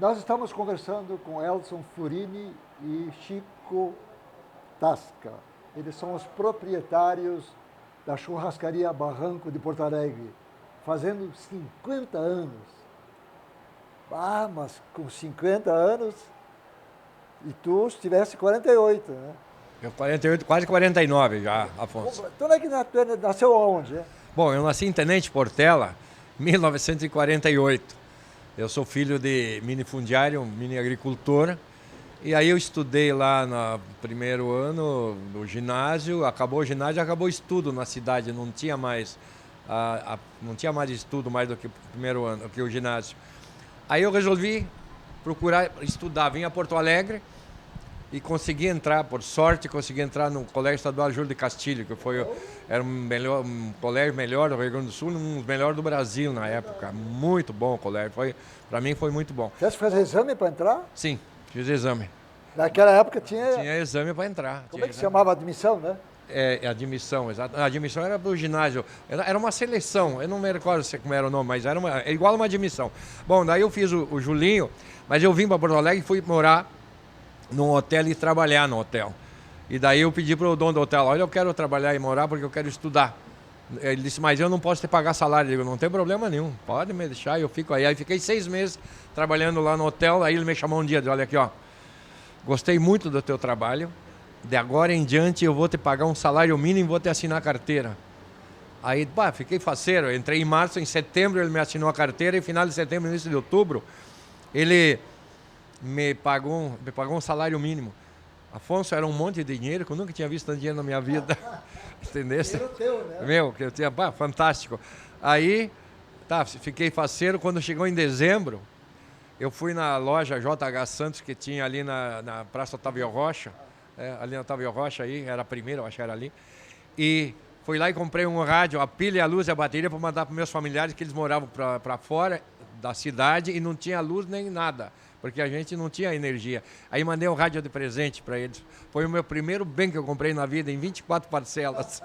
Nós estamos conversando com Elson Furini e Chico Tasca. Eles são os proprietários da churrascaria Barranco de Porto Alegre, fazendo 50 anos. Ah, mas com 50 anos, e tu estivesse 48, né? Eu 48, quase 49 já, Afonso. Tu nasceu aonde, né? Bom, eu nasci em Tenente Portela, 1948. Eu sou filho de minifundiário, mini agricultor. E aí eu estudei lá no primeiro ano do ginásio, acabou o ginásio, acabou o estudo na cidade, não tinha mais estudo mais do que o primeiro ano, do que o ginásio. Aí eu resolvi procurar estudar, vim a Porto Alegre e consegui entrar, por sorte, consegui entrar no Colégio Estadual Júlio de Castilho, que era um colégio melhor do Rio Grande do Sul, um dos melhores do Brasil na época. Muito bom o colégio, para mim foi muito bom. Você fez exame para entrar? Sim, fiz exame. Naquela época tinha... Tinha exame para entrar. Como é que se chamava a admissão, né? Admissão, exato. A admissão era para o ginásio, era uma seleção, eu não me recordo como era o nome, mas era igual a uma admissão. Bom, daí eu fiz o Julinho, mas eu vim para Porto Alegre e fui morar num hotel e trabalhar no hotel. E daí eu pedi para o dono do hotel, olha, eu quero trabalhar e morar porque eu quero estudar. Ele disse, mas eu não posso te pagar salário. Eu digo, não tem problema nenhum, pode me deixar, eu fico aí. Aí fiquei 6 meses trabalhando lá no hotel, aí ele me chamou um dia, disse, olha aqui, ó, gostei muito do teu trabalho, de agora em diante eu vou te pagar um salário mínimo e vou te assinar a carteira. Aí, fiquei faceiro, eu entrei em março, em setembro ele me assinou a carteira e final de setembro, início de outubro, ele me pagou um salário mínimo. Afonso, era um monte de dinheiro que eu nunca tinha visto tanto dinheiro na minha vida. Entendeu? Dinheiro teu, né? Meu, que eu tinha, fantástico. Aí, fiquei faceiro. Quando chegou em dezembro, eu fui na loja JH Santos, que tinha ali na Praça Otávio Rocha, ali na Otávio Rocha, aí, era a primeira, eu acho que era ali. E fui lá e comprei um rádio, a pilha, a luz e a bateria para mandar para meus familiares, que eles moravam para fora da cidade e não tinha luz nem nada, porque a gente não tinha energia. Aí mandei um rádio de presente para eles. Foi o meu primeiro bem que eu comprei na vida, em 24 parcelas.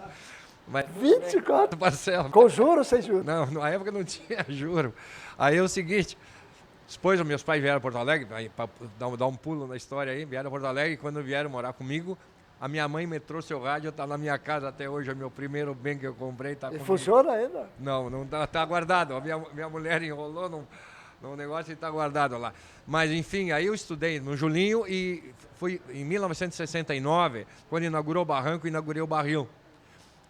Mas, 24 parcelas? Com juros ou sem juros? Não, na época não tinha juro. Aí é o seguinte, depois os meus pais vieram a Porto Alegre, para dar um pulo na história aí, vieram a Porto Alegre e quando vieram morar comigo, a minha mãe me trouxe o rádio, está na minha casa até hoje, é o meu primeiro bem que eu comprei. Tá e funciona ainda? Não está guardado. A minha mulher enrolou num negócio e está guardado lá. Mas, enfim, aí eu estudei no Julinho e fui em 1969, quando inaugurou o Barranco, inaugurei o Barril.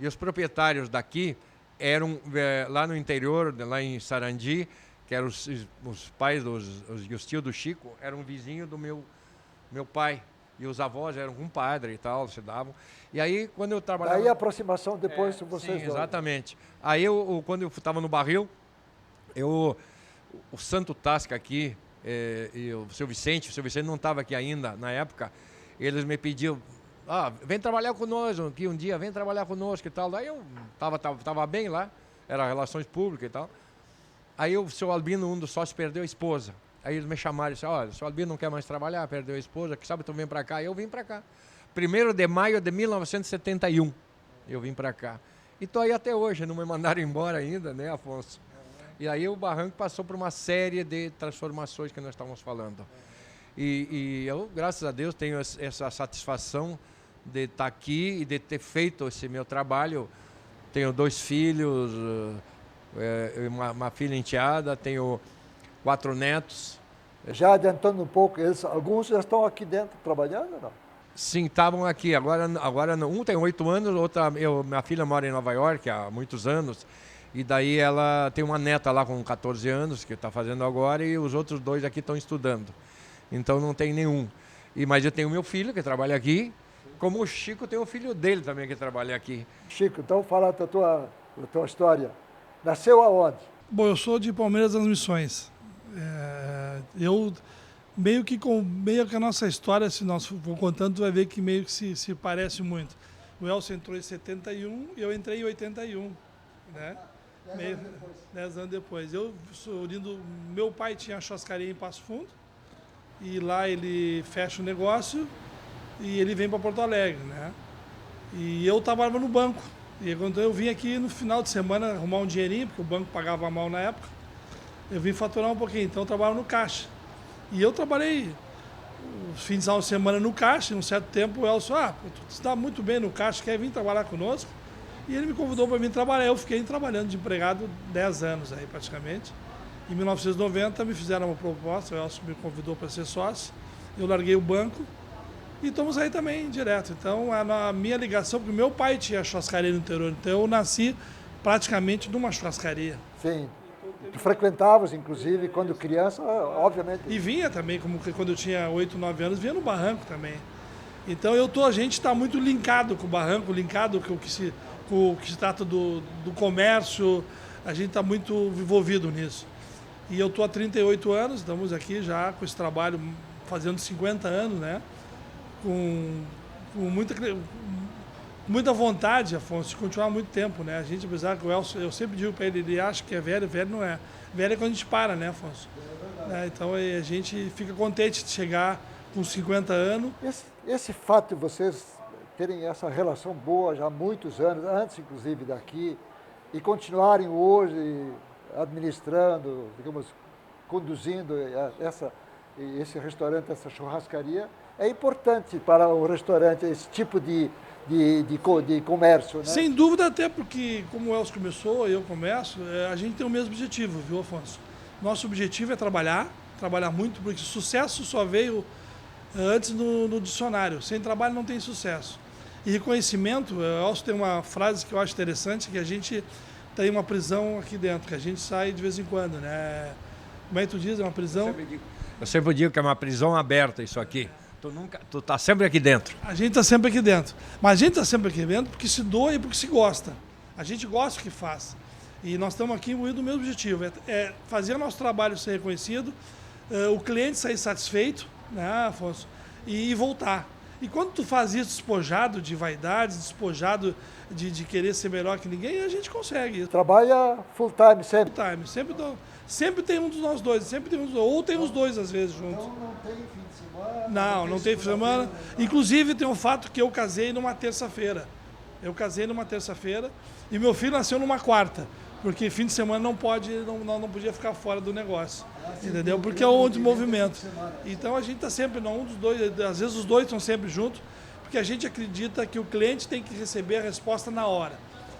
E os proprietários daqui eram, lá no interior, lá em Sarandi, que eram os pais, os tios do Chico, eram vizinhos do meu pai. E os avós eram um padre e tal, se davam. E aí, quando eu trabalhava... Daí a aproximação depois de vocês sim, dois. exatamente. Aí, quando eu estava no Barril, o Santo Tasca aqui, e o seu Vicente não estava aqui ainda na época, eles me pediam, vem trabalhar conosco aqui um dia, vem trabalhar conosco e tal. Daí eu estava bem lá, era relações públicas e tal. Aí o seu Albino, um dos sócios, perdeu a esposa. Aí eles me chamaram e disseram, olha, o seu Albino não quer mais trabalhar, perdeu a esposa, que sabe, tu vem para cá. E eu vim para cá. 1º de maio de 1971, eu vim para cá. E estou aí até hoje, não me mandaram embora ainda, né, Afonso? E aí o Barranco passou por uma série de transformações que nós estávamos falando. E eu, graças a Deus, tenho essa satisfação de estar aqui e de ter feito esse meu trabalho. Tenho 2 filhos, uma filha enteada, tenho 4 netos. Já adiantando um pouco, alguns já estão aqui dentro trabalhando ou não? Sim, estavam aqui. Agora um tem 8 anos, minha filha mora em Nova York há muitos anos. E daí ela tem uma neta lá com 14 anos, que está fazendo agora, e os outros 2 aqui estão estudando. Então não tem nenhum. Mas eu tenho meu filho que trabalha aqui, como o Chico tem o filho dele também que trabalha aqui. Chico, então fala da tua história. Nasceu aonde? Bom, eu sou de Palmeiras das Missões. Eu meio que a nossa história, se nós for contando, tu vai ver que meio que se parece muito. O Elcio entrou em 71 e eu entrei em 81, né? 10 anos depois. Eu sou oriundo, meu pai tinha a churrascaria em Passo Fundo e lá ele fecha o negócio e ele vem para Porto Alegre, né? E eu trabalhava no banco. E quando eu vim aqui no final de semana arrumar um dinheirinho, porque o banco pagava mal na época, eu vim faturar um pouquinho, então eu trabalho no caixa. E eu trabalhei os fins de semana no caixa, e um certo tempo o Elcio, tu está muito bem no caixa, quer vir trabalhar conosco? E ele me convidou para vir trabalhar. Eu fiquei trabalhando de empregado 10 anos aí praticamente. Em 1990 me fizeram uma proposta, o Elcio me convidou para ser sócio, eu larguei o banco e estamos aí também direto. Então a minha ligação, porque meu pai tinha churrascaria no interior, então eu nasci praticamente numa churrascaria. Sim. Tu frequentavas, inclusive, quando criança, obviamente. E vinha também, como quando eu tinha 8, 9 anos, vinha no barranco também. Então a gente está muito linkado com o barranco, linkado com o que se trata do comércio, a gente está muito envolvido nisso. E eu estou há 38 anos, estamos aqui já com esse trabalho fazendo 50 anos, né? Com muita vontade, Afonso, de continuar muito tempo, né? A gente, apesar que o Elcio, eu sempre digo para ele, ele acha que é velho, velho não é. Velho é quando a gente para, né, Afonso? Então a gente fica contente de chegar com 50 anos. Esse fato de vocês terem essa relação boa já há muitos anos, antes inclusive daqui, e continuarem hoje administrando, digamos, conduzindo esse restaurante, essa churrascaria, é importante para o restaurante esse tipo de comércio, né? Sem dúvida, até porque, como o Elcio começou, eu começo, a gente tem o mesmo objetivo, viu, Afonso? Nosso objetivo é trabalhar muito, porque sucesso só veio antes no dicionário. Sem trabalho não tem sucesso. E reconhecimento, o Elcio tem uma frase que eu acho interessante, que a gente tem uma prisão aqui dentro, que a gente sai de vez em quando, né? Como é que tu diz? É uma prisão? Eu sempre digo que é uma prisão aberta isso aqui. Tu tá sempre aqui dentro. A gente está sempre aqui dentro. Mas a gente está sempre aqui dentro porque se doa e porque se gosta. A gente gosta do que faz. E nós estamos aqui imbuídos do mesmo objetivo. É fazer o nosso trabalho ser reconhecido, o cliente sair satisfeito, né, Afonso? E voltar. E quando tu faz isso despojado de vaidades, despojado de querer ser melhor que ninguém, a gente consegue. Trabalha full time sempre? Full time. Sempre tem um dos nós dois. Sempre tem ou tem os dois às vezes juntos. Então não tem fim de semana? Não tem fim de semana. Inclusive tem um fato que eu casei numa terça-feira. E meu filho nasceu numa quarta. Porque fim de semana não podia ficar fora do negócio. Entendeu? Porque é o movimento. Então a gente está sempre, não um dos dois, às vezes os dois estão sempre juntos, porque a gente acredita que o cliente tem que receber a resposta na hora.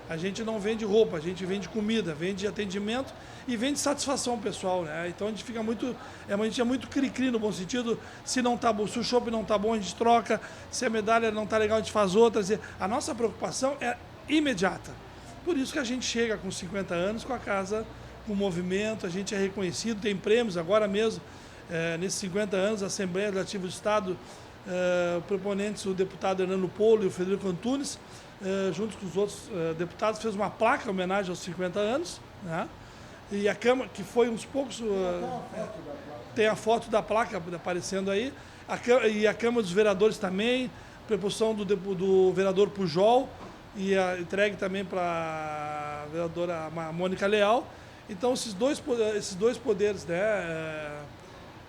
A gente não vende roupa, a gente vende comida, vende atendimento e vende satisfação pessoal, né? Então a gente fica muito, a gente é muito cri-cri no bom sentido. Se não tá bom, se o chopp não tá bom, a gente troca. Se a medalha não tá legal, a gente faz outra. A nossa preocupação é imediata. Por isso que a gente chega com 50 anos com a casa, com movimento, a gente é reconhecido, tem prêmios agora mesmo, nesses 50 anos, a Assembleia Legislativa do Estado, proponentes, o deputado Hernando Polo e o Frederico Antunes, junto com os outros deputados, fez uma placa em homenagem aos 50 anos, né? E a Câmara, que foi uns poucos... tem a foto da placa aparecendo aí, e a Câmara dos Vereadores também, preposição do vereador Pujol, e entregue também para a vereadora Mônica Leal. Então, esses dois poderes, né,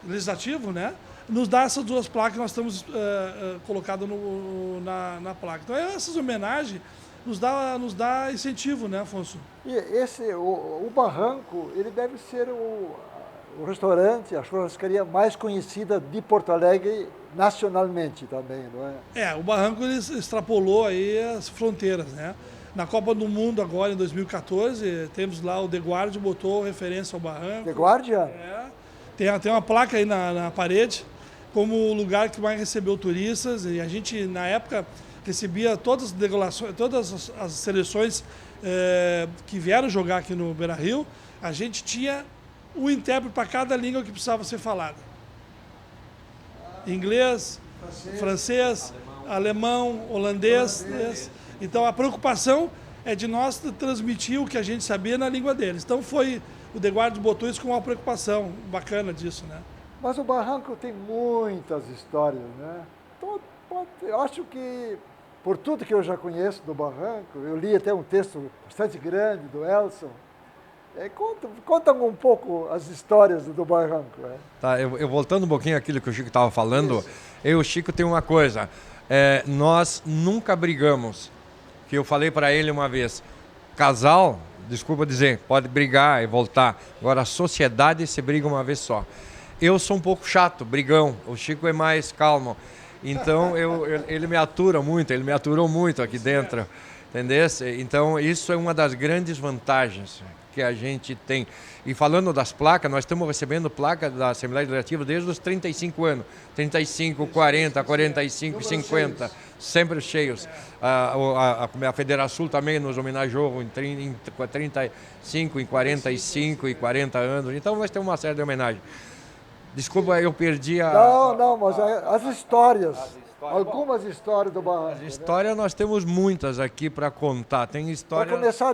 legislativo, né, nos dá essas duas placas que nós estamos colocadas na placa. Então, essas homenagens nos dá incentivo, né, Afonso? E o Barranco, ele deve ser o restaurante, a churrascaria mais conhecida de Porto Alegre nacionalmente também, não é? O Barranco ele extrapolou aí as fronteiras, né? Na Copa do Mundo agora, em 2014, temos lá o The Guardian, botou referência ao Barranco. The Guardian? Tem uma placa aí na parede, como o lugar que mais recebeu turistas, e a gente, na época, recebia todas as seleções que vieram jogar aqui no Beira-Rio, a gente tinha um intérprete para cada língua que precisava ser falada. Inglês, francês, alemão, holandês. Então a preocupação é de nós transmitir o que a gente sabia na língua deles. Então o The Guardian botou isso com uma preocupação bacana disso, né? Mas o Barranco tem muitas histórias, né? Então, eu acho que, por tudo que eu já conheço do Barranco, eu li até um texto bastante grande do Elson. Conta um pouco as histórias do Barranco. Tá, eu voltando um pouquinho àquilo que o Chico estava falando, eu e o Chico tem uma coisa, nós nunca brigamos, que eu falei para ele uma vez, casal, desculpa dizer, pode brigar e voltar, agora a sociedade se briga uma vez só. Eu sou um pouco chato, brigão. O Chico é mais calmo. Então, ele me atura muito, ele me aturou muito aqui dentro. Entendeu? Então, isso é uma das grandes vantagens que a gente tem. E falando das placas, nós estamos recebendo placa da Assembleia Legislativa desde os 35 anos. 35, 40, 45, 50, sempre cheios. A Federação também nos homenageou em 35, em 45 e 40 anos. Então, nós temos uma série de homenagens. Desculpa, eu perdi a... Não, mas as histórias. Algumas histórias do barranco. As histórias nós temos muitas aqui para contar. Tem história... Para começar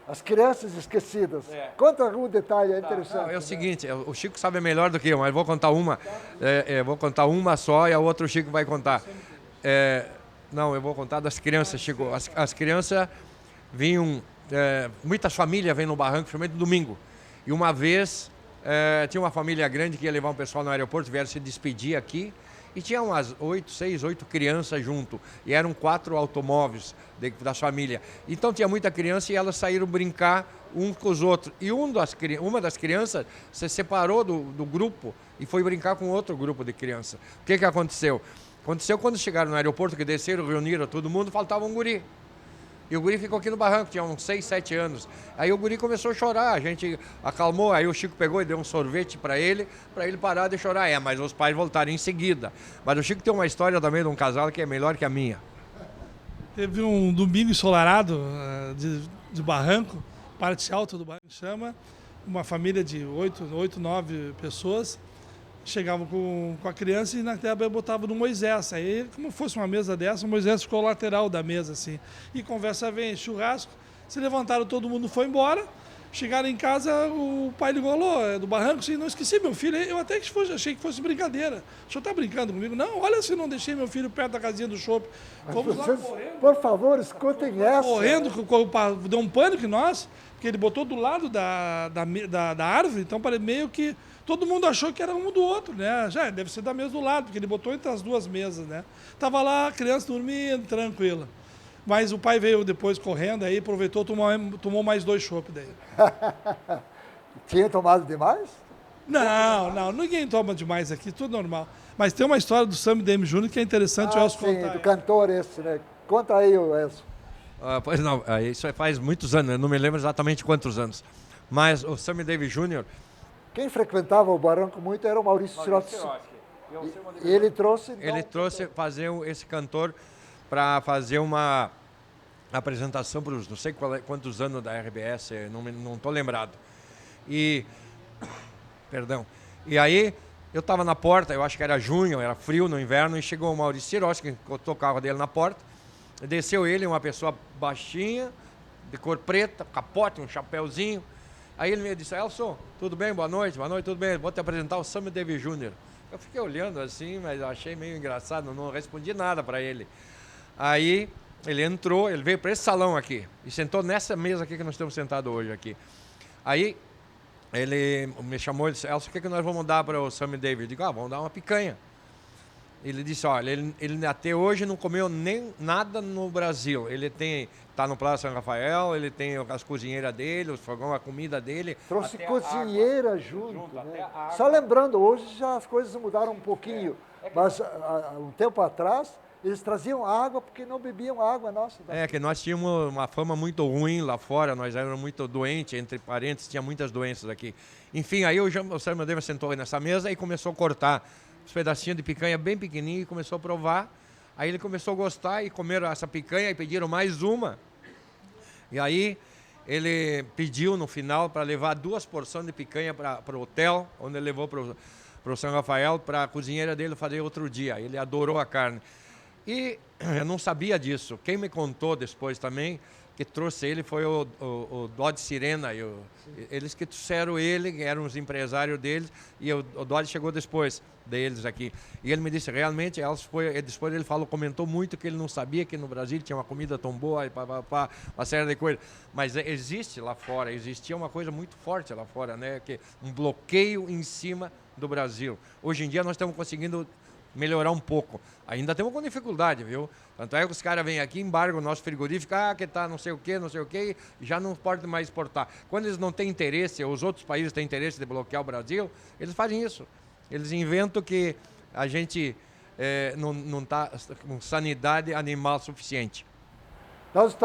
as crianças esquecidas. Conta algum detalhe interessante. Não, é o seguinte, o Chico sabe melhor do que eu, mas vou contar uma. Vou contar uma só e a outra o Chico vai contar. Não, eu vou contar das crianças, Chico. As crianças vinham... muitas famílias vêm no barranco, principalmente no domingo. E uma vez... tinha uma família grande que ia levar um pessoal no aeroporto, vieram se despedir aqui, e tinha umas 8 crianças junto, e eram 4 automóveis da família. Então tinha muita criança e elas saíram brincar uns com os outros. E uma das crianças se separou do grupo e foi brincar com outro grupo de crianças. O que aconteceu? Aconteceu quando chegaram no aeroporto, que desceram, reuniram todo mundo, faltava um guri. E o guri ficou aqui no barranco, tinha uns 6, 7 anos. Aí o guri começou a chorar, a gente acalmou, aí o Chico pegou e deu um sorvete para ele parar de chorar. Mas os pais voltaram em seguida. Mas o Chico tem uma história também de um casal que é melhor que a minha. Teve um domingo ensolarado de barranco, parte alta do barranco chama, uma família de 8, 9 pessoas. Chegavam com a criança e na tela botava no Moisés. Aí, como fosse uma mesa dessa, o Moisés ficou lateral da mesa, assim. E conversa vem, churrasco. Se levantaram, todo mundo foi embora. Chegaram em casa, o pai ligou, alô, é do barranco? Sim, não esqueci meu filho. Eu até achei que fosse brincadeira. O senhor está brincando comigo? Não, olha se eu não deixei meu filho perto da casinha do shopping. Fomos lá correndo. Por favor, escutem essa. Correndo, deu um pânico em nós, porque ele botou do lado da árvore, então meio que todo mundo achou que era um do outro, né? Já deve ser da mesa do lado, porque ele botou entre as duas mesas, né? Tava lá a criança dormindo, tranquila. Mas o pai veio depois correndo, aí aproveitou, tomou mais 2 chopp daí. Tinha tomado demais? Não, ninguém toma demais aqui, tudo normal. Mas tem uma história do Sammy Davis Jr. que é interessante o Elcio contar. Do cantor esse, né? Conta aí, Elcio. Pois não, isso faz muitos anos, eu não me lembro exatamente quantos anos. Mas o Sammy Davis Jr. Quem frequentava o barranco muito era o Maurício Sirotsky. E ele trouxe... Ele trouxe esse cantor para fazer uma apresentação para os não sei quantos anos da RBS, não estou lembrado. Perdão. E aí eu estava na porta, eu acho que era junho, era frio no inverno, e chegou o Maurício Sirotsky, que botou o carro dele na porta, desceu ele, uma pessoa baixinha, de cor preta, capote, um chapéuzinho. Aí ele me disse, Elson, tudo bem? Boa noite, tudo bem, vou te apresentar o Sammy Davis Jr. Eu fiquei olhando assim, mas eu achei meio engraçado, não respondi nada para ele. Aí ele entrou, ele veio para esse salão aqui e sentou nessa mesa aqui que nós estamos sentados hoje aqui. Aí ele me chamou e disse, Elson, o que nós vamos dar para o Sammy Davis? Eu digo, vamos dar uma picanha. Ele disse, olha, ele até hoje não comeu nem nada no Brasil. Ele está no Plaza São Rafael, ele tem as cozinheiras dele, os fogão, a comida dele. Trouxe cozinheira junto, né? Só lembrando, hoje já as coisas mudaram um pouquinho, mas um tempo atrás eles traziam água porque não bebiam água nossa. Que nós tínhamos uma fama muito ruim lá fora, nós éramos muito doentes, entre parentes, tinha muitas doenças aqui. Enfim, aí o Sammy Davis sentou nessa mesa e começou a cortar uns pedacinhos de picanha bem pequenininho e começou a provar. Aí ele começou a gostar e comeram essa picanha e pediram mais uma. E aí ele pediu no final para levar 2 porções de picanha para o hotel, onde ele levou para o São Rafael, para a cozinheira dele fazer outro dia. Ele adorou a carne. E eu não sabia disso. Quem me contou depois também, que trouxe ele, foi o Dodge Sirena. Eles que trouxeram ele, eram os empresários deles, e o Dodge chegou depois deles aqui. E ele me disse, realmente, depois ele comentou muito que ele não sabia que no Brasil tinha uma comida tão boa, e uma série de coisas. Mas existe lá fora, existia uma coisa muito forte lá fora, né? Que um bloqueio em cima do Brasil. Hoje em dia nós estamos conseguindo melhorar um pouco. Ainda estamos com dificuldade, viu? Tanto é que os caras vêm aqui, embargam o nosso frigorífico, que tá não sei o quê, já não pode mais exportar. Quando eles não têm interesse, os outros países têm interesse de bloquear o Brasil, eles fazem isso. Eles inventam que a gente não está com sanidade animal suficiente. Nós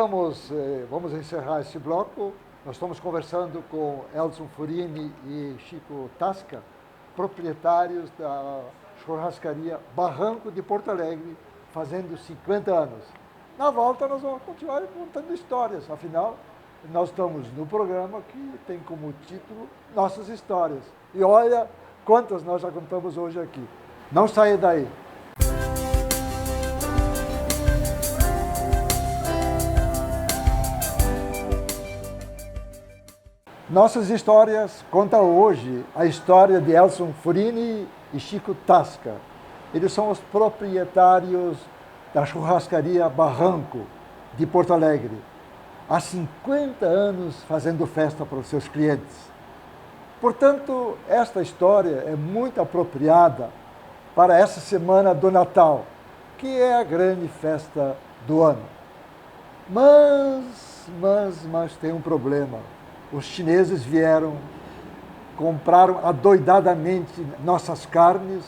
vamos encerrar esse bloco. Nós estamos conversando com Elson Furini e Chico Tasca, proprietários da churrascaria Barranco de Porto Alegre, fazendo 50 anos. Na volta nós vamos continuar contando histórias, afinal, nós estamos no programa que tem como título Nossas Histórias. E olha quantas nós já contamos hoje aqui. Não saia daí. Nossas Histórias conta hoje a história de Elson Furini e Chico Tasca. Eles são os proprietários da churrascaria Barranco de Porto Alegre. Há 50 anos fazendo festa para os seus clientes. Portanto, esta história é muito apropriada para essa semana do Natal, que é a grande festa do ano. Mas tem um problema. Os chineses vieram, compraram adoidadamente nossas carnes,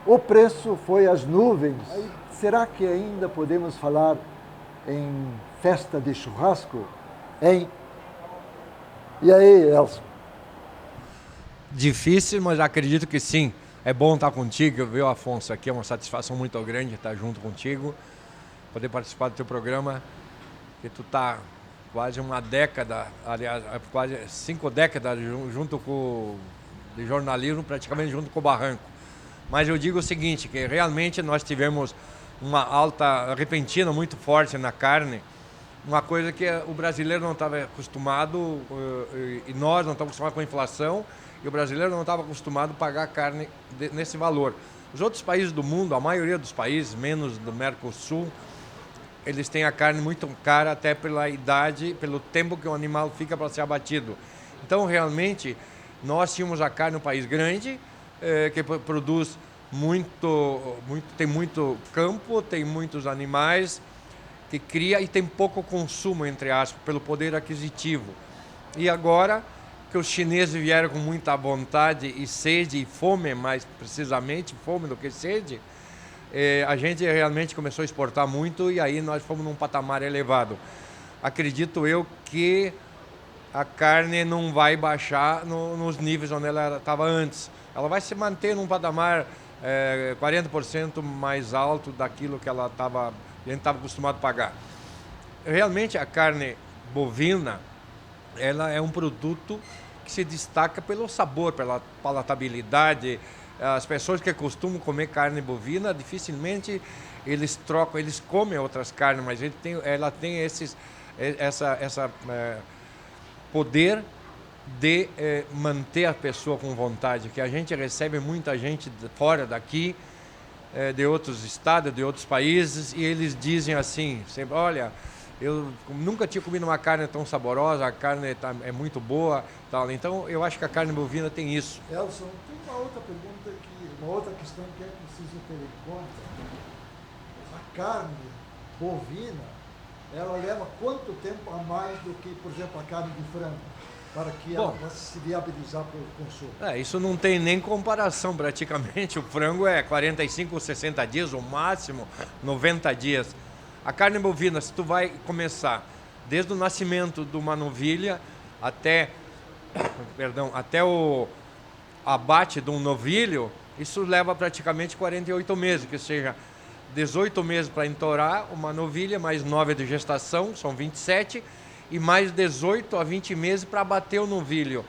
o preço foi às nuvens. Será que ainda podemos falar em festa de churrasco? Hein? E aí, Elson? Difícil, mas acredito que sim. É bom estar contigo, viu, Afonso? Aqui é uma satisfação muito grande estar junto contigo, poder participar do teu programa, que tu está quase uma década, aliás, quase 5 décadas junto com de jornalismo, praticamente junto com o Barranco. Mas eu digo o seguinte, que realmente nós tivemos uma alta repentina muito forte na carne, uma coisa que o brasileiro não estava acostumado, e nós não estamos acostumados com a inflação, e o brasileiro não estava acostumado a pagar carne nesse valor. Os outros países do mundo, a maioria dos países, menos do Mercosul, eles têm a carne muito cara até pela idade, pelo tempo que o animal fica para ser abatido. Então, realmente, nós tínhamos a carne, um país grande, que produz tem muito campo, tem muitos animais, que cria e tem pouco consumo, entre aspas, pelo poder aquisitivo. E agora que os chineses vieram com muita vontade e sede e fome, mais precisamente, fome do que sede, a gente realmente começou a exportar muito e aí nós fomos num patamar elevado. Acredito eu que a carne não vai baixar nos níveis onde ela estava antes. Ela vai se manter num patamar 40% mais alto daquilo que a gente estava acostumado a pagar. Realmente a carne bovina, ela é um produto que se destaca pelo sabor, pela palatabilidade. As pessoas que costumam comer carne bovina, dificilmente eles comem outras carnes, mas ela tem essa poder de manter a pessoa com vontade, que a gente recebe muita gente fora daqui, de outros estados, de outros países, e eles dizem assim, sempre, olha, eu nunca tinha comido uma carne tão saborosa, a carne é muito boa, tal. Então eu acho que a carne bovina tem isso. Elson, tem uma outra pergunta, uma outra questão que é preciso ter em conta. A carne bovina, ela leva quanto tempo a mais do que, por exemplo, a carne de frango, para que ela possa se viabilizar para o consumo? Isso não tem nem comparação praticamente. O frango é 45 ou 60 dias, o máximo 90 dias. A carne bovina, se tu vai começar desde o nascimento de uma novilha até o abate de um novilho, isso leva praticamente 48 meses, que seja 18 meses para entourar uma novilha, mais 9 de gestação, são 27, e mais 18 a 20 meses para abater o novilho,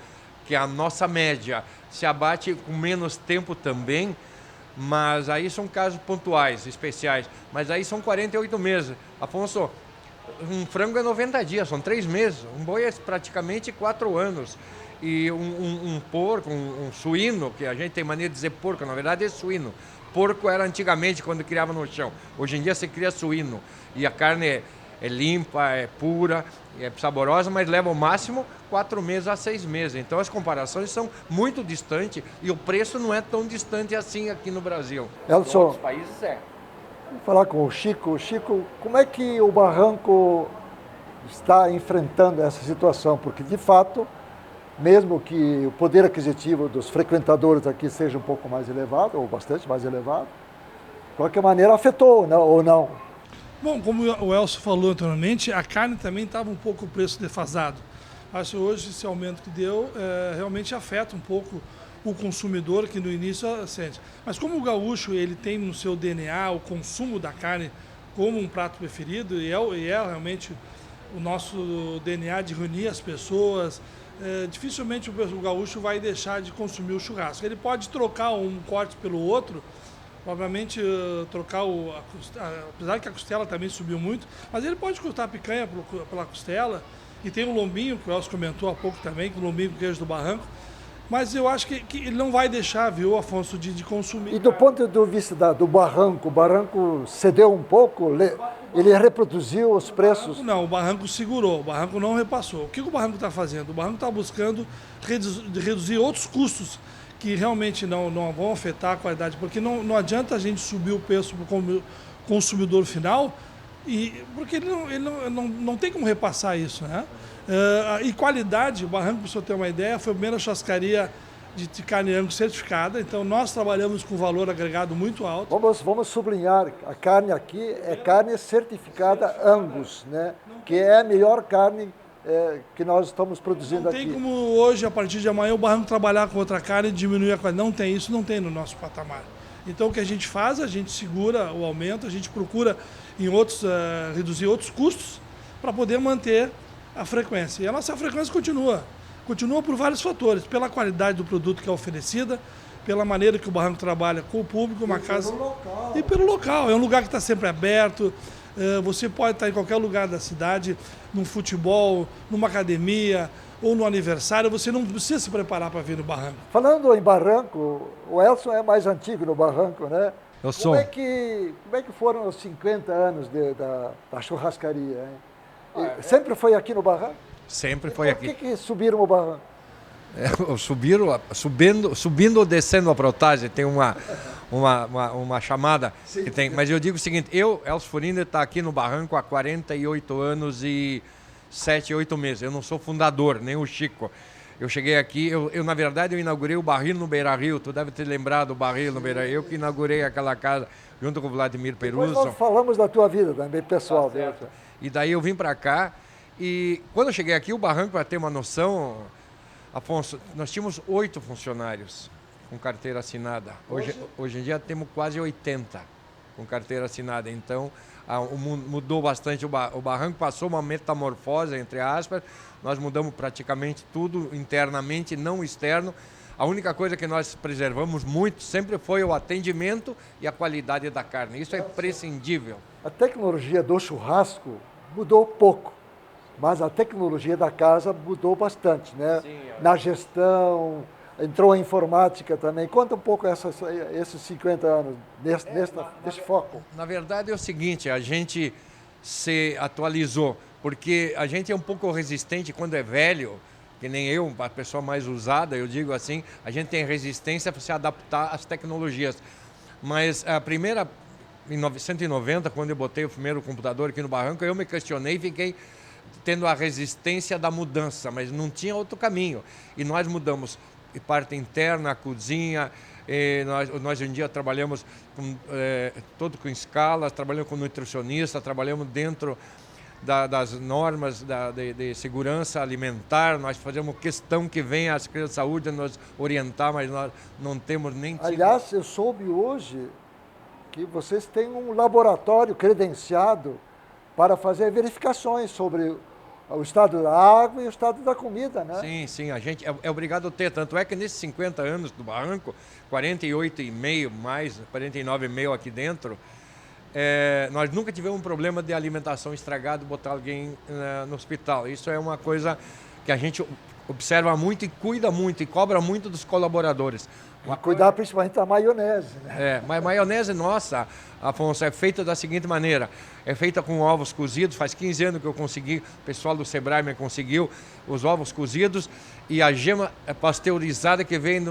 que é a nossa média. Se abate com menos tempo também, mas aí são casos pontuais, especiais. Mas aí são 48 meses. Afonso, um frango é 90 dias, são 3 meses. Um boi é praticamente 4 anos. E um porco, um suíno, que a gente tem mania de dizer porco, na verdade é suíno. Porco era antigamente quando criava no chão. Hoje em dia se cria suíno. E a carne é limpa, é pura, é saborosa, mas leva ao máximo 4 meses a 6 meses. Então as comparações são muito distantes e o preço não é tão distante assim aqui no Brasil. Elson, Em outros países é. vou falar com o Chico. Chico, como é que o Barranco está enfrentando essa situação? Porque, de fato, mesmo que o poder aquisitivo dos frequentadores aqui seja um pouco mais elevado, ou bastante mais elevado, de qualquer maneira afetou, né, ou não? Bom, como o Elcio falou anteriormente, a carne também estava um pouco o preço defasado. Acho que hoje esse aumento que deu realmente afeta um pouco o consumidor, que no início sente. Mas como o gaúcho ele tem no seu DNA o consumo da carne como um prato preferido, e é realmente o nosso DNA de reunir as pessoas, dificilmente o gaúcho vai deixar de consumir o churrasco. Ele pode trocar um corte pelo outro, obviamente trocar apesar que a costela também subiu muito, mas ele pode cortar a picanha pela costela, e tem o lombinho, que o Elcio comentou há pouco também, que o lombinho com queijo do Barranco, mas eu acho que ele não vai deixar, viu, Afonso, de consumir. E do ponto de vista do Barranco, o Barranco cedeu um pouco? Ele reproduziu os preços? Não, o Barranco segurou, o Barranco não repassou. O que o Barranco está fazendo? O Barranco está buscando reduzir outros custos que realmente não vão afetar a qualidade, porque não adianta a gente subir o preço para o consumidor final, porque ele não tem como repassar isso, né? E qualidade, o Barranco, para o senhor ter uma ideia, foi a primeira churrascaria de carne Angus certificada, então nós trabalhamos com valor agregado muito alto. Vamos sublinhar, a carne aqui é carne certificada Angus, né? Que é a melhor carne que nós estamos produzindo aqui. Não tem como hoje, a partir de amanhã, o Barranco trabalhar com outra carne e diminuir a qualidade. Não tem isso, não tem no nosso patamar. Então o que a gente faz, a gente segura o aumento, a gente procura reduzir outros custos para poder manter a frequência. E a nossa frequência continua por vários fatores, pela qualidade do produto que é oferecida, pela maneira que o Barranco trabalha com o público, uma casa e pelo local. É um lugar que está sempre aberto. Você pode estar em qualquer lugar da cidade, num futebol, numa academia ou no aniversário, você não precisa se preparar para vir no Barranco. Falando em Barranco, o Elson é mais antigo no Barranco, né? Eu sou. Como é que foram os 50 anos da churrascaria, hein? Sempre foi aqui no Barranco? Sempre foi aqui. Por que subiram o Barranco? Subindo ou descendo a protagem, tem uma chamada que tem. Mas eu digo o seguinte, Elcio Furini, está aqui no Barranco há 48 anos e 7, 8 meses. Eu não sou fundador, nem o Chico. Eu cheguei aqui, na verdade, eu inaugurei o Barril no Beira-Rio. Tu deve ter lembrado do Barril no Beira-Rio. Eu que inaugurei aquela casa junto com o Vladimir Peruso. Depois nós falamos da tua vida também, pessoal. E daí eu vim para cá. E quando eu cheguei aqui, o Barranco, para ter uma noção, Afonso, nós tínhamos 8 funcionários com carteira assinada. Hoje em dia temos quase 80 com carteira assinada. Então, o mundo mudou bastante. O Barranco passou uma metamorfose, entre aspas. Nós mudamos praticamente tudo internamente, não externo. A única coisa que nós preservamos muito sempre foi o atendimento e a qualidade da carne. Isso é imprescindível. A tecnologia do churrasco mudou pouco, mas a tecnologia da casa mudou bastante, né? Sim, na gestão, entrou a informática também. Conta um pouco esses 50 anos nesse foco. Na verdade é o seguinte, a gente se atualizou, porque a gente é um pouco resistente quando é velho, que nem eu, a pessoa mais usada, eu digo assim, a gente tem resistência para se adaptar às tecnologias. Mas a primeira, em 1990, quando eu botei o primeiro computador aqui no Barranco, eu me questionei e fiquei tendo a resistência da mudança, mas não tinha outro caminho. E nós mudamos parte interna, a cozinha, nós hoje em dia trabalhamos todo com escalas, trabalhamos com nutricionista, trabalhamos dentro das normas de segurança alimentar, nós fazemos questão que venha a Secretaria de Saúde nos orientar, mas nós não temos nem... Aliás, eu soube hoje que vocês têm um laboratório credenciado para fazer verificações sobre o estado da água e o estado da comida, né? Sim, a gente é obrigado a ter. Tanto é que nesses 50 anos do Barranco, 48,5 mais 49,5 aqui dentro, nós nunca tivemos um problema de alimentação estragada, botar alguém no hospital. Isso é uma coisa que a gente observa muito e cuida muito e cobra muito dos colaboradores. E cuidar principalmente da maionese, né? Mas maionese nossa, Afonso, é feita da seguinte maneira. É feita com ovos cozidos, faz 15 anos que eu consegui, o pessoal do Sebrae me conseguiu os ovos cozidos e a gema pasteurizada que vem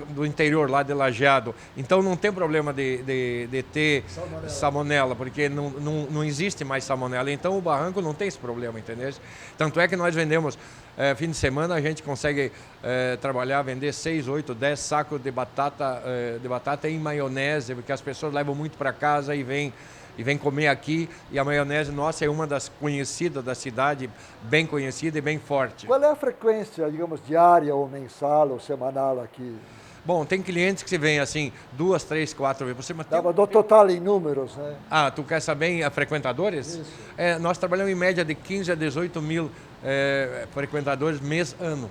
do interior lá de Lajeado. Então não tem problema de ter salmonela, porque não existe mais salmonela. Então o barranco não tem esse problema, entendeu? Tanto é que nós vendemos, fim de semana a gente consegue trabalhar, vender 6, 8, 10 sacos de batata em maionese, porque as pessoas levam muito para casa e vem comer aqui, e a maionese nossa é uma das conhecidas da cidade, bem conhecida e bem forte. Qual é a frequência, digamos, diária ou mensal ou semanal aqui? Bom, tem clientes que se vêm assim 2, 3, 4 vezes por semana. Dava do total em números, né? Ah, tu quer saber frequentadores? Isso. Nós trabalhamos em média de 15 a 18 mil frequentadores mês-ano.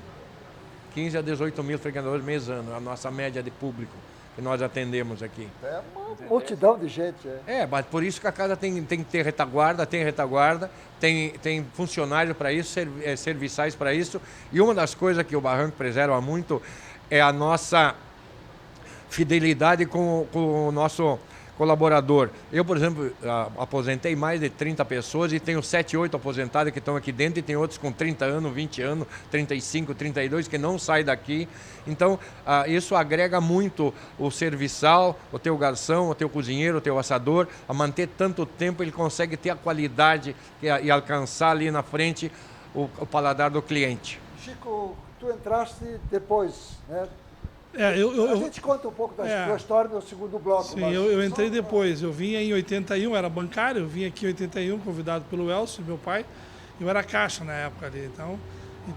15 a 18 mil frequentadores mês-ano, a nossa média de público que nós atendemos aqui. É uma multidão de gente. Mas por isso que a casa tem que ter retaguarda, tem funcionário para isso, serviçais para isso. E uma das coisas que o Barranco preserva muito é a nossa fidelidade com o nosso colaborador. Eu, por exemplo, aposentei mais de 30 pessoas e tenho 7, 8 aposentados que estão aqui dentro e tem outros com 30 anos, 20 anos, 35, 32 que não saem daqui. Então, isso agrega muito o serviçal, o teu garçom, o teu cozinheiro, o teu assador, a manter tanto tempo, ele consegue ter a qualidade e alcançar ali na frente o paladar do cliente. Chico, tu entraste depois, né? A gente conta um pouco da tua história no segundo bloco. Sim, eu entrei depois. Eu vinha em 81, era bancário, eu vim aqui em 81, convidado pelo Elcio, meu pai. Eu era caixa na época ali, então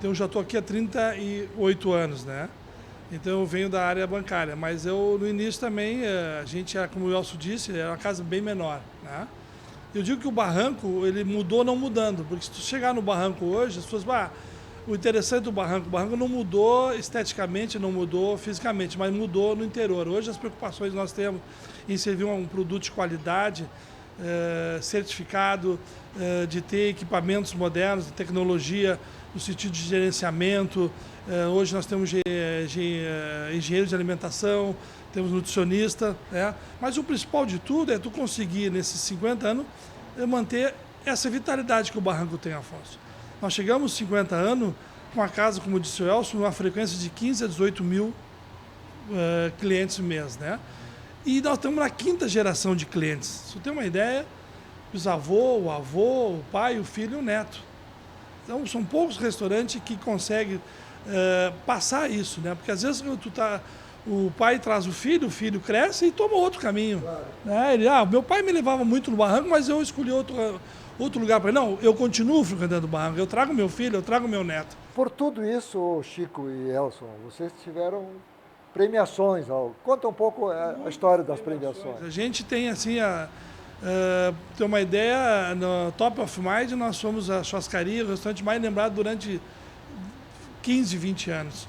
eu já estou aqui há 38 anos, né? Então eu venho da área bancária, mas eu no início também, a gente era, como o Elcio disse, era uma casa bem menor, né? Eu digo que o barranco, ele mudou não mudando, porque se tu chegar no barranco hoje, as pessoas vão... O interessante do barranco, o barranco não mudou esteticamente, não mudou fisicamente, mas mudou no interior. Hoje as preocupações que nós temos em servir um produto de qualidade, certificado, de ter equipamentos modernos, de tecnologia, no sentido de gerenciamento. Hoje nós temos engenheiro de alimentação, temos nutricionista, né? Mas o principal de tudo é tu conseguir, nesses 50 anos, manter essa vitalidade que o barranco tem, Afonso. Nós chegamos aos 50 anos com a casa, como disse o Elcio, numa frequência de 15 a 18 mil clientes mês, né? E nós estamos na 5ª geração de clientes. Se você tem uma ideia, o avô, o pai, o filho e o neto. Então, são poucos restaurantes que conseguem passar isso, né? Porque às vezes o pai traz o filho cresce e toma outro caminho. Claro. Né? Meu pai me levava muito no barranco, mas eu escolhi outro lugar para ele. Não, eu continuo frequentando o barranco, eu trago meu filho, eu trago meu neto. Por tudo isso, Chico e Elson, vocês tiveram premiações. Conta um pouco a história das premiações. A gente tem, assim, ter uma ideia, no Top of Mind nós fomos a churrascaria, o restaurante mais lembrado durante 15, 20 anos.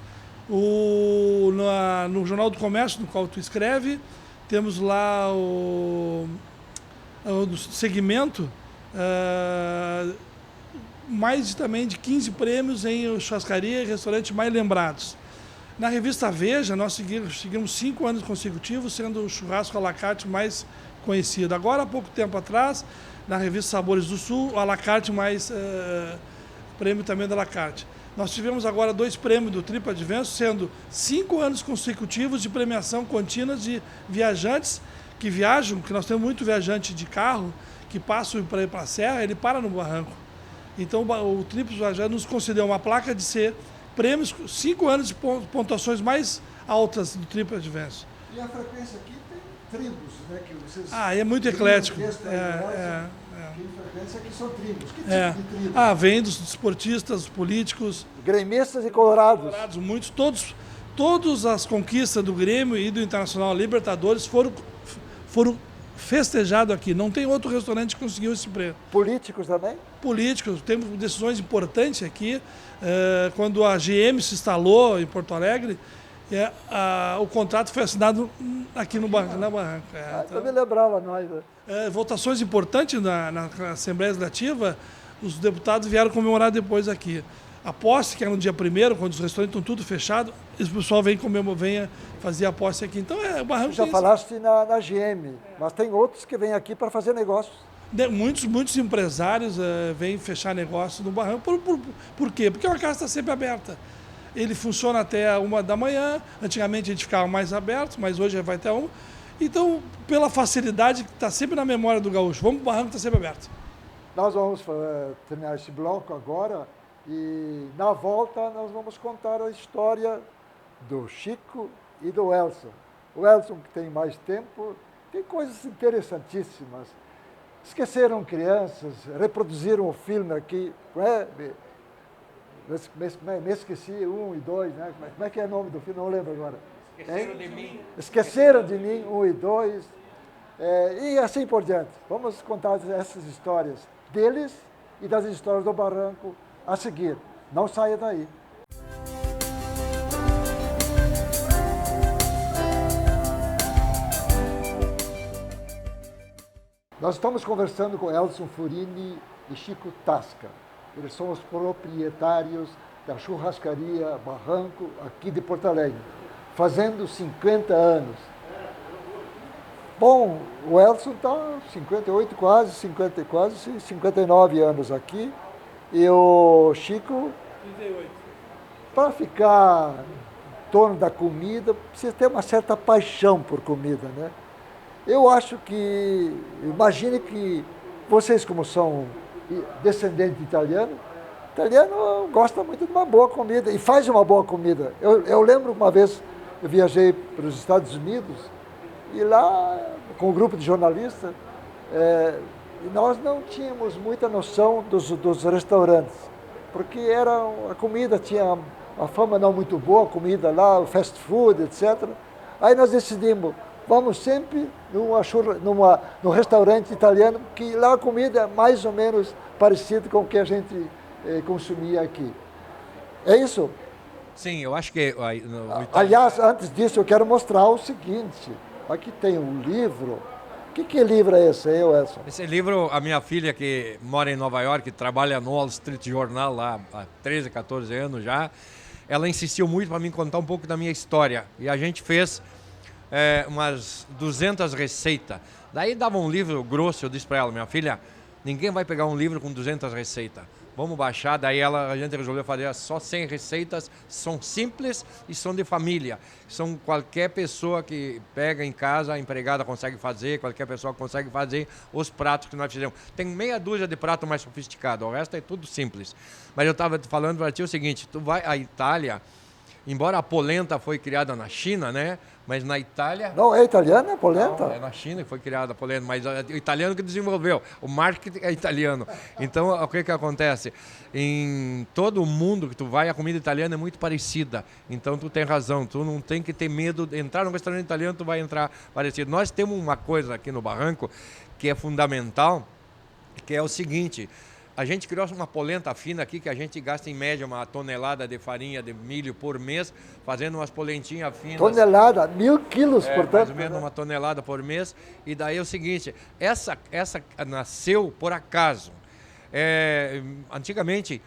No Jornal do Comércio, no qual tu escreve, temos lá o segmento, mais também de 15 prêmios em churrascaria e restaurante mais lembrados. Na revista Veja, nós seguimos 5 anos consecutivos, sendo o churrasco à la carte mais conhecido. Agora, há pouco tempo atrás, na revista Sabores do Sul, o à la carte mais prêmio também da à la carte. Nós tivemos agora 2 prêmios do TripAdvisor, sendo 5 anos consecutivos de premiação contínua de viajantes que viajam, que nós temos muito viajante de carro, que passa para ir para a serra, ele para no barranco. Então o TripAdvisor já nos concedeu uma placa de ser prêmios, 5 anos de pontuações mais altas do TripAdvisor. E a frequência aqui tem tribos, né? Que vocês é muito eclético. Que frequência aqui são tribos. Que tipo de tribo? Vem dos esportistas, dos políticos. Gremistas e colorados. Muitos, todas as conquistas do Grêmio e do Internacional Libertadores foram festejado aqui. Não tem outro restaurante que conseguiu esse prêmio. Políticos também? Políticos. Temos decisões importantes aqui. Quando a GM se instalou em Porto Alegre, o contrato foi assinado aqui na Barranca. Eu me lembrava, nós. Votações importantes na Assembleia Legislativa, os deputados vieram comemorar depois aqui. A posse, que é no dia 1º, quando os restaurantes estão tudo fechados, o pessoal vem fazer a posse aqui. Então, o Barranco Já falaste na GM, mas tem outros que vêm aqui para fazer negócios. Muitos empresários vêm fechar negócio no Barranco. Por quê? Porque a casa está sempre aberta. Ele funciona até 1 da manhã. Antigamente a gente ficava mais aberto, mas hoje vai até 1. Então, pela facilidade que está sempre na memória do gaúcho, vamos para o Barranco, está sempre aberto. Nós vamos terminar esse bloco agora e na volta nós vamos contar a história do Chico e do Elson. O Elson, que tem mais tempo, tem coisas interessantíssimas. Esqueceram crianças, reproduziram o filme aqui. Me esqueci, 1 e 2, né? Como é que é o nome do filme? Não lembro agora. Esqueceram de mim. Esqueceram de mim, 1 e 2. E assim por diante. Vamos contar essas histórias deles e das histórias do Barranco a seguir. Não saia daí. Nós estamos conversando com Elson Furini e Chico Tasca. Eles são os proprietários da churrascaria Barranco, aqui de Porto Alegre, fazendo 50 anos. Bom, o Elson está 58, quase 59 anos aqui, e o Chico, 38. Para ficar em torno da comida, precisa ter uma certa paixão por comida, né? Eu acho que, imagine que vocês, como são descendentes de italiano gosta muito de uma boa comida e faz uma boa comida. Eu lembro uma vez, eu viajei para os Estados Unidos e lá, com um grupo de jornalistas, e nós não tínhamos muita noção dos restaurantes, porque a comida tinha uma fama não muito boa, a comida lá, o fast food, etc. Aí nós decidimos, vamos sempre num restaurante italiano, que lá a comida é mais ou menos parecida com o que a gente consumia aqui. É isso? Sim, eu acho que... Aliás, antes disso, eu quero mostrar o seguinte. Aqui tem um livro. Que livro é esse aí, Elson? Esse livro, a minha filha que mora em Nova York, trabalha no Wall Street Journal lá há 13, 14 anos já, ela insistiu muito para mim contar um pouco da minha história. E a gente fez umas 200 receitas. Daí dava um livro grosso, eu disse para ela, minha filha, ninguém vai pegar um livro com 200 receitas. Vamos baixar, daí a gente resolveu fazer só 100 receitas, são simples e são de família. São qualquer pessoa que pega em casa, a empregada consegue fazer, qualquer pessoa consegue fazer os pratos que nós fizemos. Tem meia dúzia de pratos mais sofisticados, o resto é tudo simples. Mas eu estava falando para ti o seguinte, tu vai à Itália, embora a polenta foi criada na China, né? Mas na Itália... Não, é italiana a polenta? Não, é na China que foi criada a polenta, mas é o italiano que desenvolveu. O marketing é italiano. Então, o que acontece? Em todo o mundo que tu vai, a comida italiana é muito parecida. Então, tu tem razão. Tu não tem que ter medo de entrar num restaurante italiano, tu vai entrar parecido. Nós temos uma coisa aqui no Barranco que é fundamental, que é o seguinte... A gente criou uma polenta fina aqui, que a gente gasta em média 1 tonelada de farinha de milho por mês, fazendo umas polentinhas finas. Tonelada? 1000 quilos, portanto. Mais ou menos 1 tonelada por mês. E daí é o seguinte, essa nasceu por acaso. Antigamente,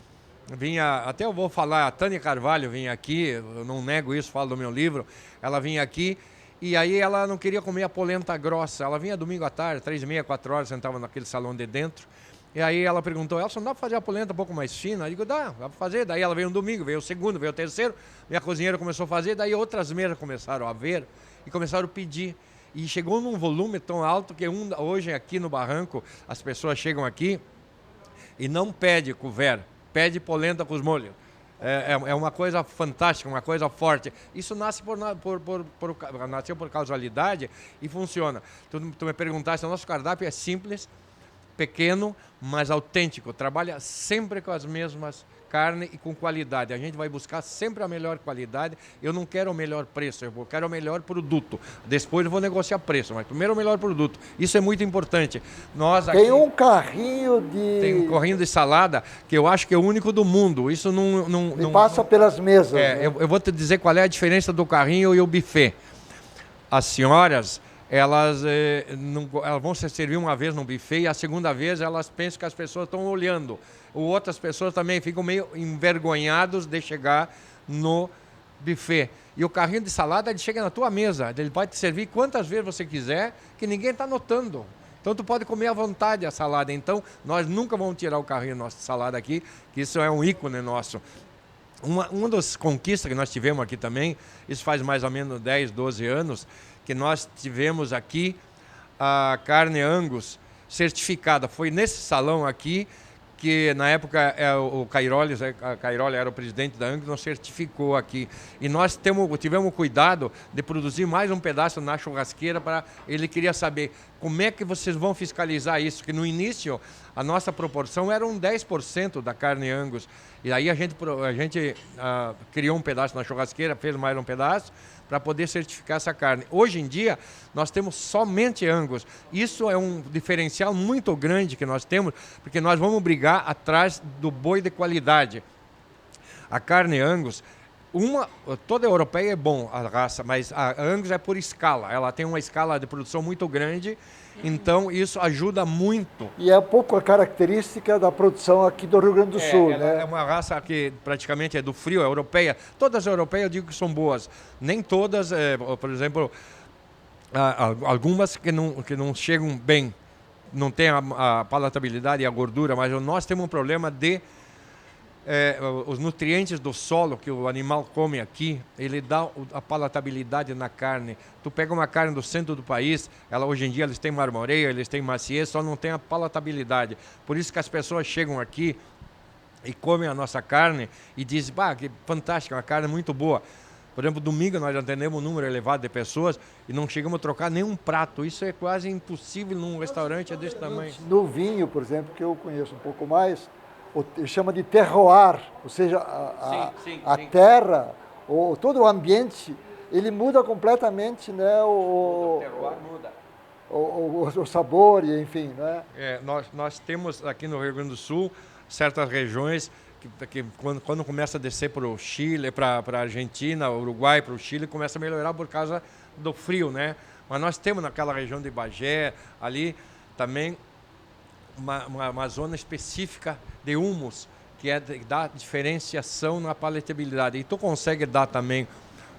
até eu vou falar, a Tânia Carvalho vinha aqui, eu não nego isso, falo do meu livro, ela vinha aqui, e aí ela não queria comer a polenta grossa. Ela vinha domingo à tarde, 3h30, 4 horas, sentava naquele salão de dentro. E aí ela perguntou, Elson, dá para fazer a polenta um pouco mais fina? Eu digo, dá para fazer. Daí ela veio um domingo, veio o segundo, veio o terceiro. Minha cozinheira começou a fazer, daí outras mesas começaram a ver e começaram a pedir. E chegou num volume tão alto que hoje aqui no Barranco, as pessoas chegam aqui e não pede couvert, pede polenta com os molhos. É uma coisa fantástica, uma coisa forte. Isso nasceu por causalidade e funciona. Tu me perguntaste, o nosso cardápio é simples, pequeno, mas autêntico. Trabalha sempre com as mesmas carnes e com qualidade. A gente vai buscar sempre a melhor qualidade. Eu não quero o melhor preço, eu quero o melhor produto. Depois eu vou negociar preço, mas primeiro o melhor produto. Isso é muito importante. Nós aqui tem um carrinho de... Tem um carrinho de salada que eu acho que é o único do mundo. Isso não passa pelas mesas. Né? Eu vou te dizer qual é a diferença do carrinho e o buffet. As senhoras elas vão se servir uma vez no buffet e a segunda vez elas pensam que as pessoas estão olhando. Outras pessoas também ficam meio envergonhados de chegar no buffet. E o carrinho de salada, ele chega na tua mesa, ele vai te servir quantas vezes você quiser, que ninguém está notando. Então tu pode comer à vontade a salada. Então nós nunca vamos tirar o carrinho nosso de salada aqui, que isso é um ícone nosso. Uma das conquistas que nós tivemos aqui também, isso faz mais ou menos 10, 12 anos, que nós tivemos aqui a carne Angus certificada. Foi nesse salão aqui que na época o Cairoli era o presidente da Angus, nos certificou aqui. E nós tivemos cuidado de produzir mais um pedaço na churrasqueira para ele queria saber como é que vocês vão fiscalizar isso, que no início a nossa proporção era um 10% da carne Angus. E aí a gente criou um pedaço na churrasqueira, fez mais um pedaço, para poder certificar essa carne. Hoje em dia, nós temos somente Angus. Isso é um diferencial muito grande que nós temos, porque nós vamos brigar atrás do boi de qualidade. A carne Angus, toda europeia é bom a raça, mas a Angus é por escala. Ela tem uma escala de produção muito grande, então isso ajuda muito. E é um pouco a característica da produção aqui do Rio Grande do Sul, né? É uma raça que praticamente é do frio, é europeia. Todas as europeias eu digo que são boas. Nem todas, por exemplo, algumas que não chegam bem, não tem a palatabilidade e a gordura, mas nós temos um problema de os nutrientes do solo que o animal come aqui, ele dá a palatabilidade na carne. Tu pega uma carne do centro do país, hoje em dia eles têm marmoreio, eles têm maciez, só não tem a palatabilidade. Por isso que as pessoas chegam aqui e comem a nossa carne e dizem, que fantástica, uma carne muito boa. Por exemplo, domingo nós atendemos um número elevado de pessoas e não chegamos a trocar nenhum prato. Isso é quase impossível num restaurante desse tamanho. No vinho, por exemplo, que eu conheço um pouco mais, chama de terroir, ou seja, a terra, todo o ambiente, ele muda completamente, né, o terroir muda. O sabor, enfim, né? Nós temos aqui no Rio Grande do Sul certas regiões que quando começa a descer para o Chile, para a Argentina, Uruguai, para o Chile, começa a melhorar por causa do frio, né? Mas nós temos naquela região de Bagé, ali também, uma zona específica de humus, que dá diferenciação na palatabilidade. E tu consegue dar também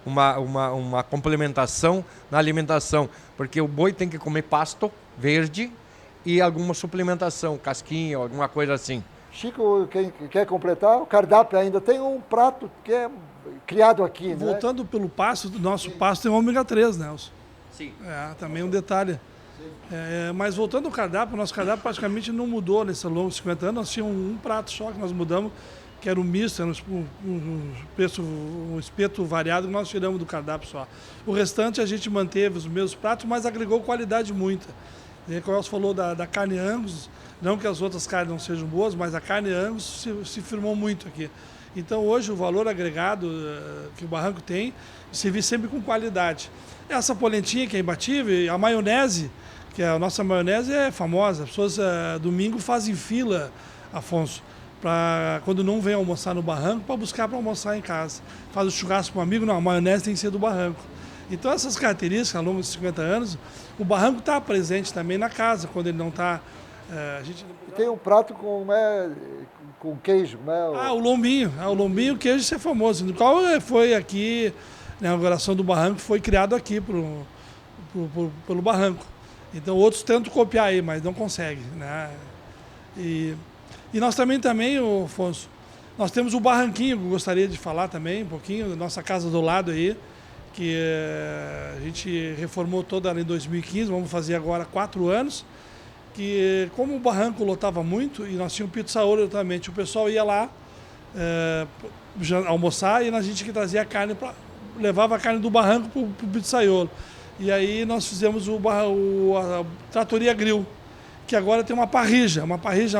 uma complementação na alimentação, porque o boi tem que comer pasto verde e alguma suplementação, casquinha, alguma coisa assim. Chico, quem quer completar? O cardápio ainda tem um prato que é criado aqui, Voltando pelo pasto, nosso pasto tem ômega 3, Nelson. Sim. Também um detalhe. Mas voltando ao cardápio, o nosso cardápio praticamente não mudou nesses longos 50 anos. Nós tínhamos um prato só que nós mudamos, que era o misto, era um espeto variado que nós tiramos do cardápio só. O restante a gente manteve os mesmos pratos, mas agregou qualidade muita. Como o Elcio falou da carne Angus, não que as outras carnes não sejam boas, mas a carne Angus se firmou muito aqui. Então hoje o valor agregado que o barranco tem, se vê sempre com qualidade. Essa polentinha que é imbatível, a maionese, que a nossa maionese é famosa. As pessoas domingo fazem fila, Afonso, para quando não vem almoçar no barranco, para buscar para almoçar em casa. Faz o churrasco para um amigo, não, a maionese tem que ser do barranco. Então essas características, ao longo de 50 anos, o barranco está presente também na casa, quando ele não está... Tem um prato com queijo, né? O lombinho. O lombinho, o queijo, isso é famoso. No qual foi aqui, na inauguração do barranco, foi criado aqui pelo barranco. Então outros tentam copiar aí, mas não conseguem, né? E nós também, Afonso, nós temos o barranquinho, que eu gostaria de falar também um pouquinho, da nossa casa do lado aí, que a gente reformou toda em 2015, vamos fazer agora 4 anos, que como o barranco lotava muito, e nós tínhamos pizzaiolo também, o pessoal ia lá almoçar e a gente que trazia a carne, levava a carne do barranco para o pizzaiolo. E aí nós fizemos a Tratoria Grill, que agora tem uma parrilla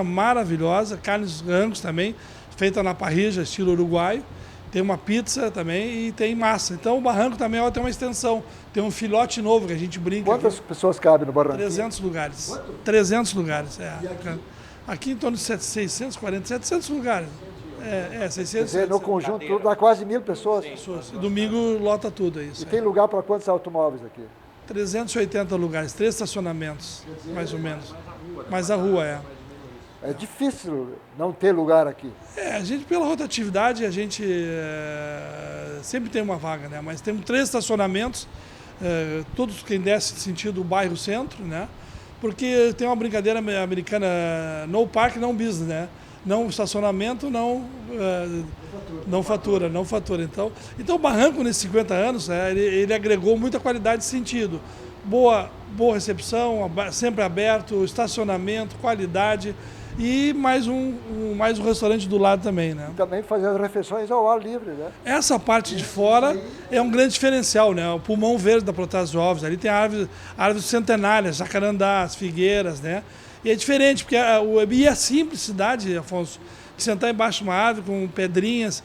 maravilhosa, carnes Angus também, feita na parrilla, estilo uruguaio. Tem uma pizza também e tem massa. Então o barranco também tem uma extensão. Tem um filhote novo que a gente brinca. Quantas pessoas cabem no barranco? 300 lugares. Quanto? 300 lugares, E aqui? Aqui em torno de 640, 700 lugares. 600. Quer dizer, no conjunto dá quase 1.000 pessoas. E domingo lota tudo, é isso. E tem lugar para quantos automóveis aqui? 380 lugares, 3 estacionamentos, mais ou menos. Mas a rua é. É difícil não ter lugar aqui. A gente, pela rotatividade, a gente sempre tem uma vaga, né? Mas temos 3 estacionamentos, todos quem desce sentido bairro centro, né? Porque tem uma brincadeira americana, no park, não business, né? Não estacionamento, não fatura. Então o Barranco, nesses 50 anos, ele agregou muita qualidade de sentido. Boa recepção, sempre aberto, estacionamento, qualidade e mais um restaurante do lado também, né? E também fazer as refeições ao ar livre, né? Essa parte de fora é um grande diferencial, né? O pulmão verde da Protásio, ali tem árvores centenárias, jacarandás, figueiras, né? E é diferente, porque a simplicidade, Afonso, de sentar embaixo de uma árvore com pedrinhas,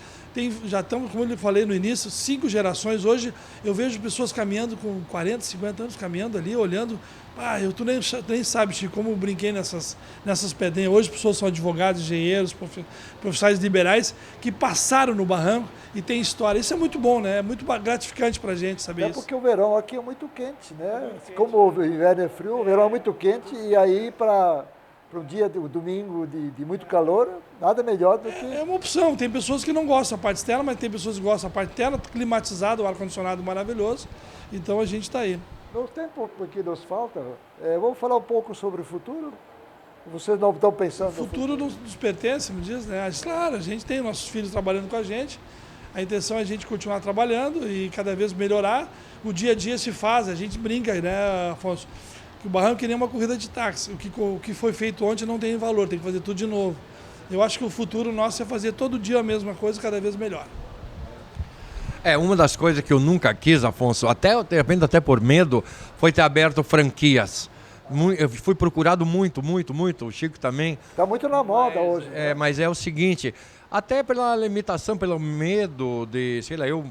já estamos, como eu falei no início, 5 gerações. Hoje eu vejo pessoas caminhando com 40, 50 anos, caminhando ali, olhando. Tu nem sabe, Chico, como eu brinquei nessas pedrinhas. Hoje pessoas são advogados, engenheiros, profissionais liberais que passaram no Barranco e tem história. Isso é muito bom, né? É muito gratificante para a gente saber isso. É porque o verão aqui é muito quente, né? Como o inverno é frio, o verão é muito quente e aí para um dia, o domingo de muito calor, nada melhor do que... É uma opção. Tem pessoas que não gostam da parte externa, mas tem pessoas que gostam da parte interna, climatizado, o ar-condicionado maravilhoso. Então a gente está aí. No tempo que nos falta, vamos falar um pouco sobre o futuro? Vocês não estão pensando... O futuro nos pertence, me diz, né? Claro, a gente tem nossos filhos trabalhando com a gente, a intenção é a gente continuar trabalhando e cada vez melhorar. O dia a dia se faz, a gente brinca, né, Afonso? Que o Barranco é nem uma corrida de táxi. O que foi feito ontem não tem valor, tem que fazer tudo de novo. Eu acho que o futuro nosso é fazer todo dia a mesma coisa, cada vez melhor. Uma das coisas que eu nunca quis, Afonso, de repente até por medo, foi ter aberto franquias. Eu fui procurado muito, o Chico também. Está muito na moda hoje. Né? Mas é o seguinte, até pela limitação, pelo medo de,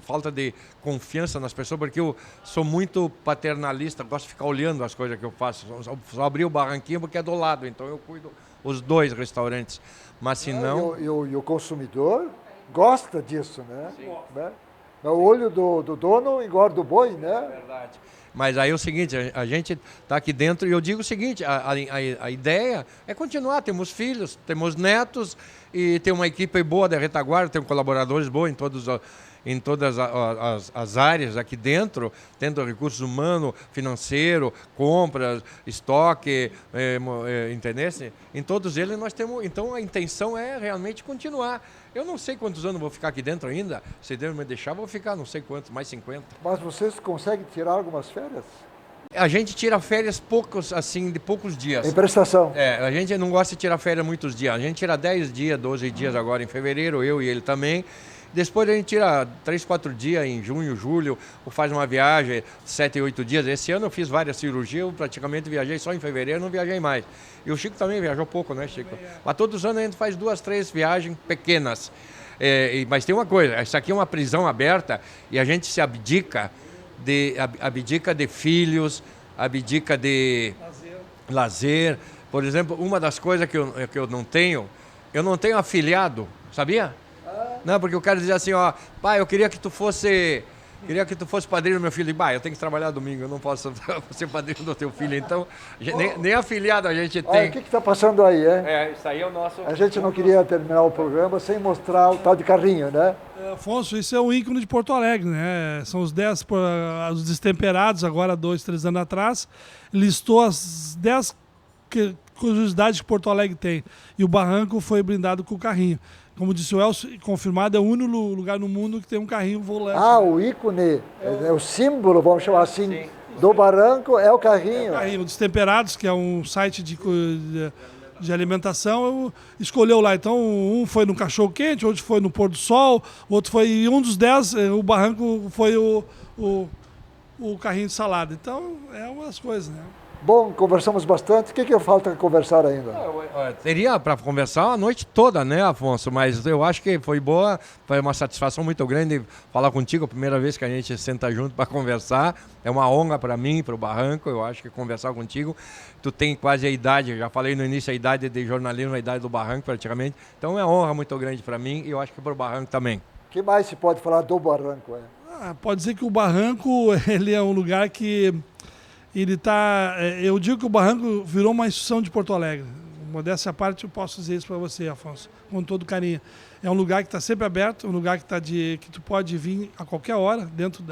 falta de confiança nas pessoas, porque eu sou muito paternalista, gosto de ficar olhando as coisas que eu faço. Só abri o Barranquinho porque é do lado, então eu cuido os 2 restaurantes. Mas se não... E o consumidor gosta disso, né? Sim. O olho do dono engorda o boi, né? É verdade. Mas aí é o seguinte, a gente está aqui dentro e eu digo o seguinte, a ideia é continuar, temos filhos, temos netos e tem uma equipe boa da retaguarda, tem colaboradores bons em todas as áreas aqui dentro, tendo recursos humanos, financeiro, compras, estoque, interesse, em todos eles nós temos, então a intenção é realmente continuar. Eu não sei quantos anos vou ficar aqui dentro ainda, se Deus me deixar, vou ficar não sei quantos, mais 50. Mas vocês conseguem tirar algumas férias? A gente tira férias de poucos dias. Em prestação? A gente não gosta de tirar férias muitos dias. A gente tira 10 dias, 12 dias agora em fevereiro, eu e ele também. Depois a gente tira 3, 4 dias em junho, julho, ou faz uma viagem, 7, 8 dias. Esse ano eu fiz várias cirurgias, eu praticamente viajei só em fevereiro, não viajei mais. E o Chico também viajou pouco, né, Chico? Mas todos os anos a gente faz 2, 3 viagens pequenas. Mas tem uma coisa, isso aqui é uma prisão aberta e a gente se abdica de filhos, abdica de lazer. Por exemplo, uma das coisas que eu não tenho afiliado, sabia? Não, porque o cara dizia assim, pai, eu queria que tu fosse padrinho do meu filho. Eu tenho que trabalhar domingo, eu não posso ser padrinho do teu filho. Então, nem afiliado a gente tem. O que está passando aí, isso aí é o nosso... A gente não queria terminar o programa sem mostrar o tal de carrinho, né? Afonso, isso é um ícone de Porto Alegre, né? São os destemperados, agora 2, 3 anos atrás, listou as 10 curiosidades que Porto Alegre tem. E o Barranco foi brindado com o carrinho. Como disse o Elcio, confirmado, é o único lugar no mundo que tem um carrinho volante. O ícone, o símbolo, vamos chamar assim, do Barranco é o carrinho. O carrinho, Destemperados, que é um site de alimentação, escolheu lá. Então, um foi no cachorro quente, outro foi no pôr do sol, outro foi... E um dos 10, o Barranco foi o carrinho de salada. Então, é uma das coisas, né? Bom, conversamos bastante. O que falta conversar ainda? Teria para conversar a noite toda, né, Afonso? Mas eu acho que foi boa, foi uma satisfação muito grande falar contigo. A primeira vez que a gente senta junto para conversar. É uma honra para mim, para o Barranco. Eu acho que conversar contigo. Tu tem quase a idade, já falei no início, a idade de jornalismo, a idade do Barranco praticamente. Então é uma honra muito grande para mim e eu acho que para o Barranco também. O que mais se pode falar do Barranco? Pode dizer que o Barranco ele é um lugar que Ele tá, eu digo que o Barranco virou uma instituição de Porto Alegre. Modéstia à parte, eu posso dizer isso para você, Afonso, com todo carinho. É um lugar que está sempre aberto, um lugar que tu pode vir a qualquer hora, dentro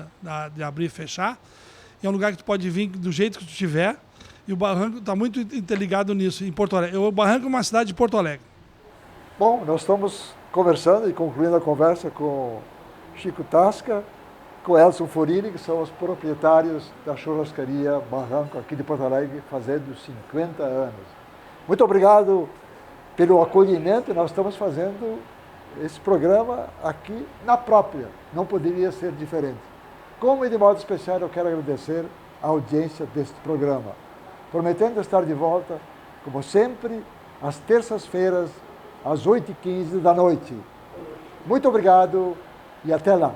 de abrir e fechar. É um lugar que tu pode vir do jeito que tu tiver. E o Barranco está muito interligado nisso, em Porto Alegre. O Barranco é uma cidade de Porto Alegre. Bom, nós estamos conversando e concluindo a conversa com Chico Tasca, com Elson Furini, que são os proprietários da churrascaria Barranco aqui de Porto Alegre, fazendo 50 anos. Muito obrigado pelo acolhimento. Nós estamos fazendo esse programa aqui na própria, não poderia ser diferente. Como e de modo especial eu quero agradecer a audiência deste programa, prometendo estar de volta, como sempre, às terças-feiras, às 8h15 da noite. Muito obrigado e até lá.